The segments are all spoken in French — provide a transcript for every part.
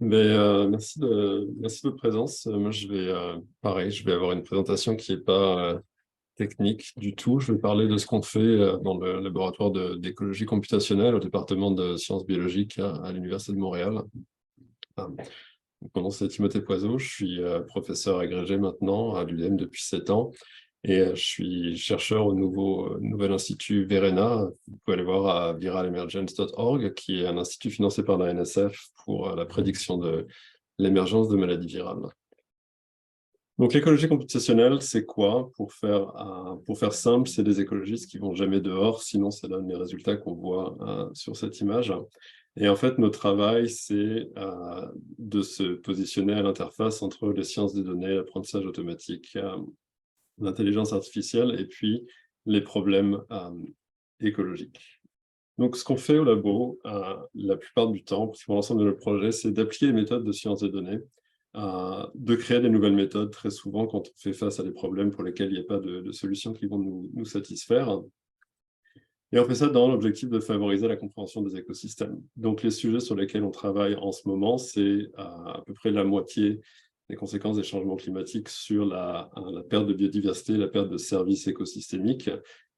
Merci de votre présence. Moi, pareil, je vais avoir une présentation qui n'est pas technique du tout. Je vais parler de ce qu'on fait dans le laboratoire d'écologie computationnelle au département de sciences biologiques à l'Université de Montréal. Euh, Mon nom, c'est Timothée Poiseau. Je suis professeur agrégé maintenant à l'UDM depuis 7 ans et je suis chercheur au nouvel institut Verena. Vous pouvez aller voir à viralemergence.org, qui est un institut financé par la NSF pour la prédiction de l'émergence de maladies virales. Donc l'écologie computationnelle, c'est quoi? Pour faire simple, c'est des écologistes qui vont jamais dehors, sinon ça donne les résultats qu'on voit sur cette image. Et en fait, notre travail, c'est de se positionner à l'interface entre les sciences des données, l'apprentissage automatique, l'intelligence artificielle et puis les problèmes écologiques. Donc, ce qu'on fait au labo, la plupart du temps, pour l'ensemble de nos projets, c'est d'appliquer les méthodes de sciences des données, de créer des nouvelles méthodes, très souvent quand on fait face à des problèmes pour lesquels il n'y a pas de solutions qui vont nous satisfaire. Et on fait ça dans l'objectif de favoriser la compréhension des écosystèmes. Donc, les sujets sur lesquels on travaille en ce moment, c'est à peu près la moitié des conséquences des changements climatiques sur la perte de biodiversité, la perte de services écosystémiques.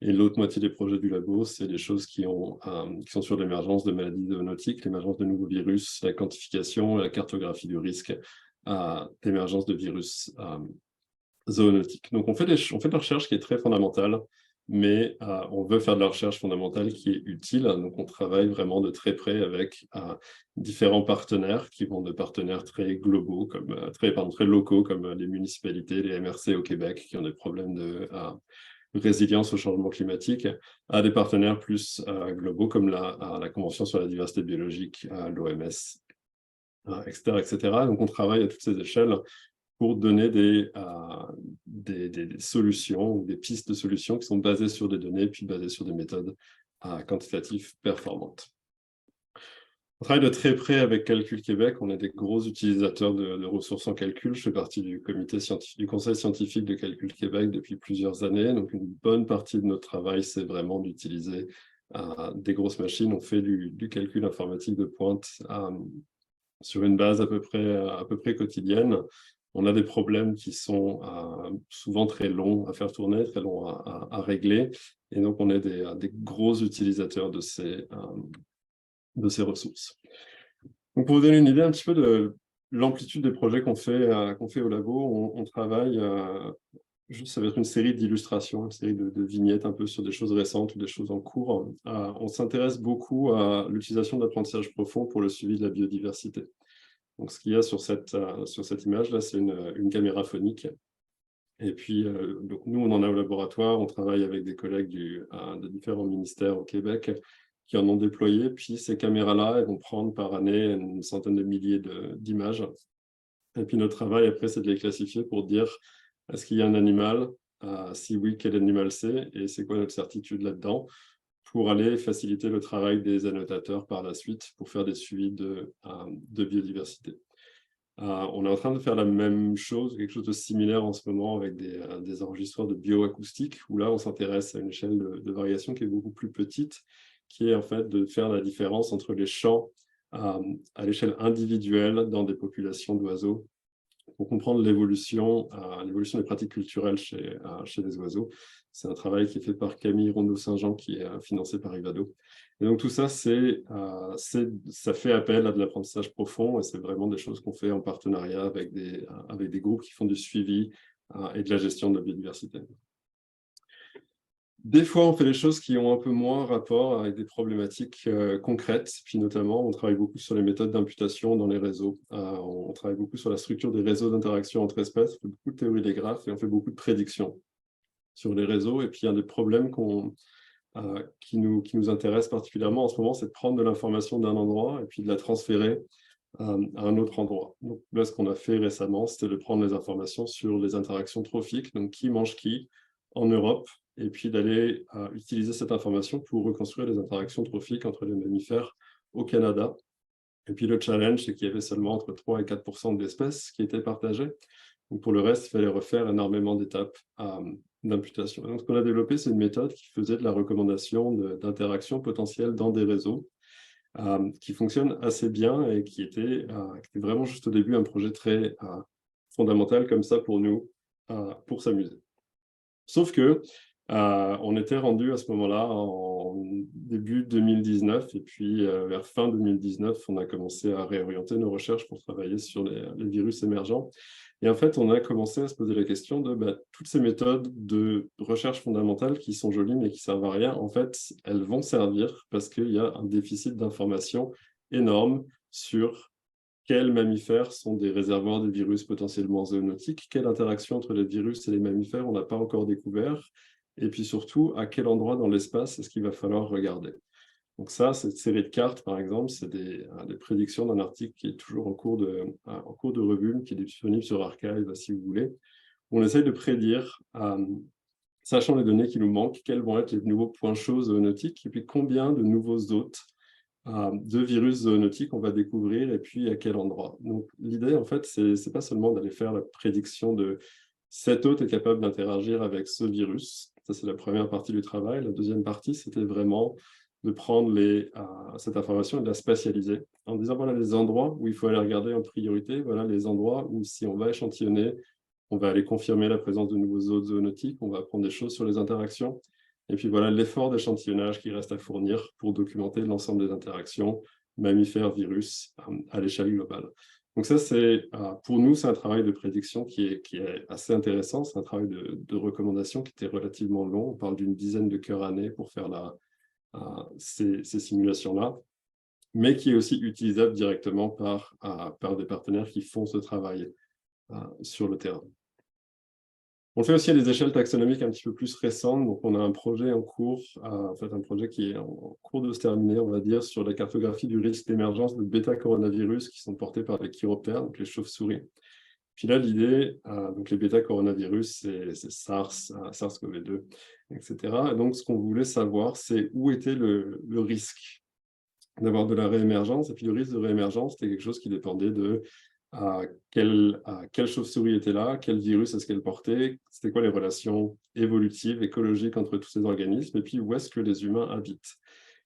Et l'autre moitié des projets du labo, c'est des choses qui sont sur l'émergence de maladies zoonotiques, l'émergence de nouveaux virus, la quantification et la cartographie du risque d'émergence de virus zoonotiques. Donc, on fait de la recherche qui est très fondamentale, mais on veut faire de la recherche fondamentale qui est utile. Donc, on travaille vraiment de très près avec différents partenaires qui vont de partenaires très globaux, très locaux, comme les municipalités, les MRC au Québec, qui ont des problèmes de résilience au changement climatique, à des partenaires plus globaux, comme la Convention sur la diversité biologique, l'OMS, etc., etc. Donc, on travaille à toutes ces échelles pour donner des solutions ou des pistes de solutions qui sont basées sur des données, puis basées sur des méthodes quantitatives performantes. On travaille de très près avec Calcul Québec. On est des gros utilisateurs de ressources en calcul. Je fais partie du conseil scientifique de Calcul Québec depuis plusieurs années. Donc, une bonne partie de notre travail, c'est vraiment d'utiliser des grosses machines. On fait du calcul informatique de pointe sur une base à peu près quotidienne. On a des problèmes qui sont souvent très longs à faire tourner, très longs à régler. Et donc, on est des gros utilisateurs de ces ressources. Donc, pour vous donner une idée un petit peu de l'amplitude des projets qu'on fait au labo, on travaille, ça va être une série d'illustrations, une série de vignettes un peu sur des choses récentes ou des choses en cours. On s'intéresse beaucoup à l'utilisation de l'apprentissage profond pour le suivi de la biodiversité. Donc, ce qu'il y a sur cette image-là, c'est une caméra phonique. Et puis, donc nous, on en a au laboratoire, on travaille avec des collègues de différents ministères au Québec qui en ont déployé. Puis, ces caméras-là, elles vont prendre par année une centaine de milliers d'images. Et puis, notre travail, après, c'est de les classifier pour dire, est-ce qu'il y a un animal? Si oui, quel animal c'est? Et c'est quoi notre certitude là-dedans? Pour aller faciliter le travail des annotateurs par la suite pour faire des suivis de biodiversité. On est en train de faire la même chose, quelque chose de similaire en ce moment avec des enregistreurs de bioacoustique, où là, on s'intéresse à une échelle de variation qui est beaucoup plus petite, qui est en fait de faire la différence entre les champs à l'échelle individuelle dans des populations d'oiseaux pour comprendre l'évolution des pratiques culturelles chez les oiseaux. C'est un travail qui est fait par Camille Rondeau-Saint-Jean, qui est financé par Ivado. Et donc tout ça, ça fait appel à de l'apprentissage profond, et c'est vraiment des choses qu'on fait en partenariat avec des groupes qui font du suivi et de la gestion de la biodiversité. Des fois, on fait des choses qui ont un peu moins rapport avec des problématiques concrètes. Puis notamment, on travaille beaucoup sur les méthodes d'imputation dans les réseaux. On travaille beaucoup sur la structure des réseaux d'interaction entre espèces. On fait beaucoup de théorie des graphes et on fait beaucoup de prédictions sur les réseaux. Et puis, il y a des problèmes qui nous intéressent particulièrement en ce moment, c'est de prendre de l'information d'un endroit et puis de la transférer à un autre endroit. Donc là, ce qu'on a fait récemment, c'était de prendre les informations sur les interactions trophiques, donc qui mange qui en Europe, et puis d'aller utiliser cette information pour reconstruire les interactions trophiques entre les mammifères au Canada. Et puis le challenge, c'est qu'il y avait seulement entre 3 et 4% d'espèces qui étaient partagées. Donc pour le reste, il fallait refaire énormément d'étapes d'imputation. Donc ce qu'on a développé, c'est une méthode qui faisait de la recommandation d'interactions potentielles dans des réseaux. qui fonctionne assez bien et qui était vraiment juste au début un projet très fondamental comme ça pour nous, pour s'amuser. Sauf que on était rendu à ce moment-là en début 2019 et puis vers fin 2019, on a commencé à réorienter nos recherches pour travailler sur les virus émergents. Et en fait, on a commencé à se poser la question de toutes ces méthodes de recherche fondamentale qui sont jolies mais qui servent à rien, en fait, elles vont servir parce qu'il y a un déficit d'information énorme sur quels mammifères sont des réservoirs de virus potentiellement zoonotiques, quelle interaction entre les virus et les mammifères on n'a pas encore découvert, et puis surtout, à quel endroit dans l'espace est-ce qu'il va falloir regarder. Donc ça, cette série de cartes, par exemple, c'est des prédictions d'un article qui est toujours en cours de revue, qui est disponible sur Archive, si vous voulez, où on essaye de prédire, sachant les données qui nous manquent, quels vont être les nouveaux points chauds zoonotiques, et puis combien de nouveaux hôtes de virus zoonotiques on va découvrir, et puis à quel endroit. Donc l'idée, en fait, c'est pas seulement d'aller faire la prédiction de cet hôte est capable d'interagir avec ce virus. Ça, c'est la première partie du travail. La deuxième partie, c'était vraiment de prendre cette information et de la spatialiser en disant, voilà les endroits où il faut aller regarder en priorité, voilà les endroits où, si on va échantillonner, on va aller confirmer la présence de nouveaux hôtes zoonotiques, on va apprendre des choses sur les interactions. Et puis voilà l'effort d'échantillonnage qui reste à fournir pour documenter l'ensemble des interactions mammifères-virus à l'échelle globale. Donc ça, pour nous, c'est un travail de prédiction qui est assez intéressant. C'est un travail de recommandation qui était relativement long. On parle d'une dizaine de cœurs année pour faire ces simulations-là, mais qui est aussi utilisable directement par des partenaires qui font ce travail sur le terrain. On le fait aussi à des échelles taxonomiques un petit peu plus récentes. Donc, on a un projet en cours, en fait, un projet qui est en cours de se terminer, on va dire, sur la cartographie du risque d'émergence de bêta-coronavirus qui sont portés par les chiroptères, donc les chauves-souris. Puis là, l'idée, donc les bêta-coronavirus, c'est SARS, SARS-CoV-2, etc. Et donc, ce qu'on voulait savoir, c'est où était le risque d'avoir de la réémergence. Et puis, le risque de réémergence, c'était quelque chose qui dépendait de quelle chauve-souris était là, quel virus est-ce qu'elle portait, c'était quoi les relations évolutives, écologiques entre tous ces organismes, et puis où est-ce que les humains habitent.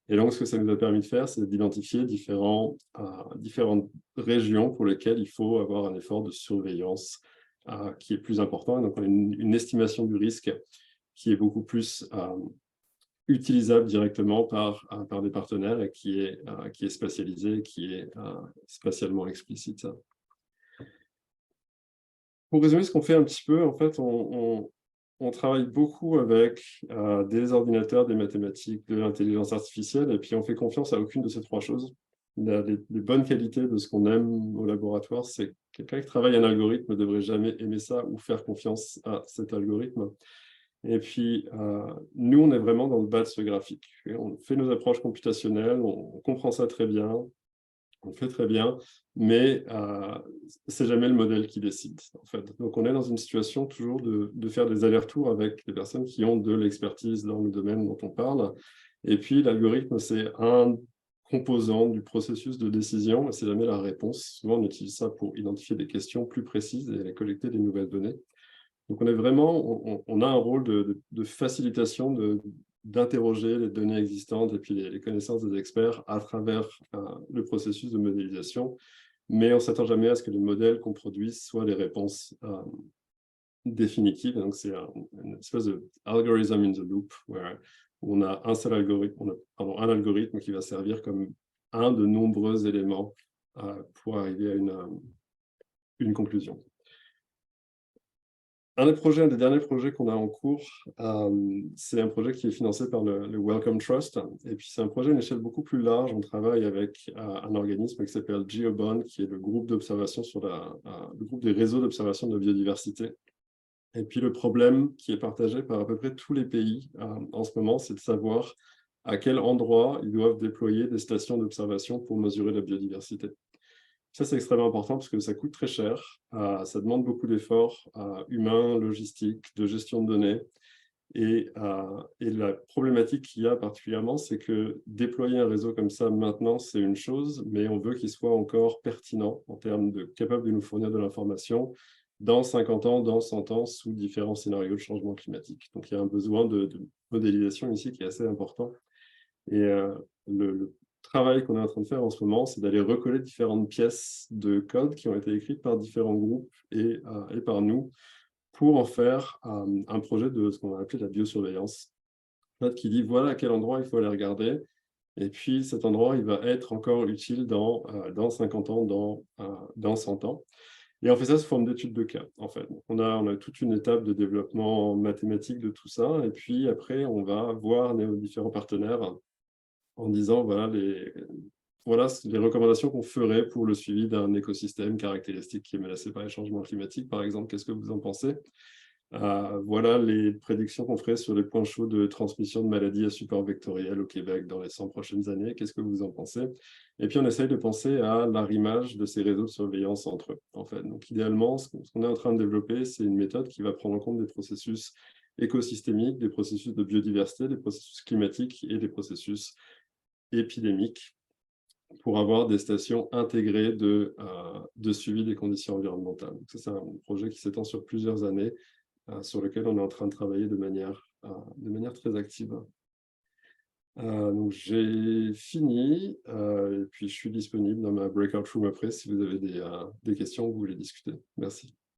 Et donc, ce que ça nous a permis de faire, c'est d'identifier différentes régions pour lesquelles il faut avoir un effort de surveillance qui est plus important. Et donc, on a une estimation du risque qui est beaucoup plus utilisable directement par des partenaires et qui est spatialisée, qui est spatialement explicite. Pour résumer ce qu'on fait un petit peu, en fait, on travaille beaucoup avec des ordinateurs, des mathématiques, de l'intelligence artificielle, et puis on fait confiance à aucune de ces trois choses. Les bonnes qualités de ce qu'on aime au laboratoire, c'est quelqu'un qui travaille un algorithme ne devrait jamais aimer ça ou faire confiance à cet algorithme. Et puis, nous, on est vraiment dans le bas de ce graphique. On fait nos approches computationnelles, on comprend ça très bien, on fait très bien, mais c'est jamais le modèle qui décide, en fait. Donc, on est dans une situation toujours de faire des allers-retours avec des personnes qui ont de l'expertise dans le domaine dont on parle. Et puis, l'algorithme, c'est un composant du processus de décision, et c'est jamais la réponse. Souvent, on utilise ça pour identifier des questions plus précises et aller collecter des nouvelles données. Donc, on est vraiment, on a un rôle de facilitation, d'interroger les données existantes et puis les connaissances des experts à travers le processus de modélisation, mais on ne s'attend jamais à ce que les modèles qu'on produise soient les réponses définitives. Donc, c'est une espèce de algorithm in the loop, où on a un seul algorithme, un algorithme qui va servir comme un de nombreux éléments pour arriver à une conclusion. Un des derniers projets qu'on a en cours, c'est un projet qui est financé par le Wellcome Trust. Et puis, c'est un projet à une échelle beaucoup plus large. On travaille avec un organisme qui s'appelle GeoBond, qui est le groupe d'observation le groupe des réseaux d'observation de la biodiversité. Et puis, le problème qui est partagé par à peu près tous les pays en ce moment, c'est de savoir à quel endroit ils doivent déployer des stations d'observation pour mesurer la biodiversité. Ça, c'est extrêmement important parce que ça coûte très cher, ça demande beaucoup d'efforts humains, logistiques, de gestion de données. Et la problématique qu'il y a particulièrement, c'est que déployer un réseau comme ça maintenant, c'est une chose, mais on veut qu'il soit encore pertinent en termes de capable de nous fournir de l'information dans 50 ans, dans 100 ans, sous différents scénarios de changement climatique. Donc, il y a un besoin de modélisation ici qui est assez important. Et travail qu'on est en train de faire en ce moment, c'est d'aller recoller différentes pièces de code qui ont été écrites par différents groupes et par nous pour en faire un projet de ce qu'on a appelé la biosurveillance, en fait, qui dit voilà à quel endroit il faut aller regarder. Et puis cet endroit, il va être encore utile dans 50 ans, dans 100 ans. Et on fait ça sous forme d'études de cas, en fait. Donc, on a toute une étape de développement mathématique de tout ça. Et puis après, on va voir nos différents partenaires en disant voilà les recommandations qu'on ferait pour le suivi d'un écosystème caractéristique qui est menacé par les changements climatiques, par exemple. Qu'est-ce que vous en pensez? Voilà les prédictions qu'on ferait sur les points chauds de transmission de maladies à support vectoriel au Québec dans les 100 prochaines années. Qu'est-ce que vous en pensez? Et puis, on essaye de penser à l'arrimage de ces réseaux de surveillance entre eux, en fait. Donc, idéalement, ce qu'on est en train de développer, c'est une méthode qui va prendre en compte des processus écosystémiques, des processus de biodiversité, des processus climatiques et des processus épidémiques pour avoir des stations intégrées de suivi des conditions environnementales. Donc, ça, c'est un projet qui s'étend sur plusieurs années sur lequel on est en train de travailler de manière très active. Donc j'ai fini, et puis je suis disponible dans ma breakout room après si vous avez des questions ou vous voulez discuter. Merci.